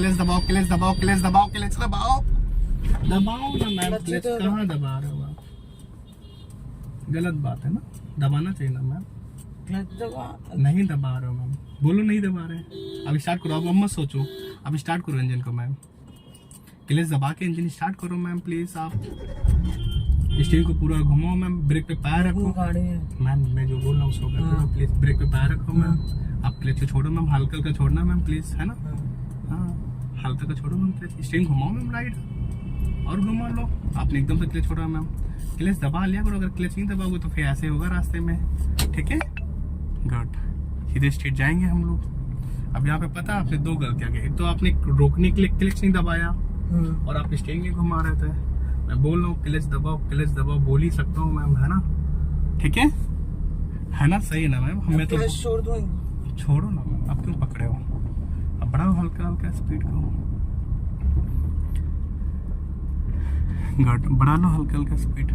Clutch दबाओ, clutch दबाओ, clutch दबाओ, क्लच दबाओ, दबाओ ना मैम। क्लच कहाँ दबा रहे हो आप? गलत बात है ना, दबाना चाहिए ना मैम। क्लच दबा नहीं दबा रहे हो मैम, बोलो नहीं दबा रहे। अब स्टार्ट करो, अब मत सोचो, अब स्टार्ट करो इंजन को मैम। क्लच दबा के इंजन स्टार्ट करो मैम प्लीज। आप स्टीयरिंग को पूरा घुमाओ मैम, ब्रेक पे पैर रखो मैम। मैं जो बोल रहा हूँ उसको करो प्लीज, ब्रेक पे पैर रखो मैम। आप क्लच को छोड़ो मैम, हल्का हल्का छोड़ना मैम प्लीज, है ना। हाँ हल्का का छोड़ो मैम क्लच, स्टीयरिंग घुमाओ मैम राइट और घुमा लो। आपने एकदम से क्लच छोड़ा मैम, क्लच दबा लिया करो। अगर क्लच नहीं दबाओगे तो फिर ऐसे होगा रास्ते में, ठीक है। गुड, सीधे स्ट्रेट जाएंगे हम लोग। अब यहाँ पे पता है आपने दो गलतियां की। एक तो आपने रोकने के लिए क्लच नहीं दबाया और आप स्टीयरिंग नहीं घुमा रहे थे। मैं बोल रहा हूँ क्लच दबाओ बोल ही सकता हूँ मैम, है ना, ठीक है ना, सही है ना मैम। हमें तो छोड़ दो, छोड़ो ना मैम, आप क्यों पकड़े हो? अब बढ़ाओ हल्का हल्का स्पीड को, बढ़ा लो हल्का हल्का स्पीड।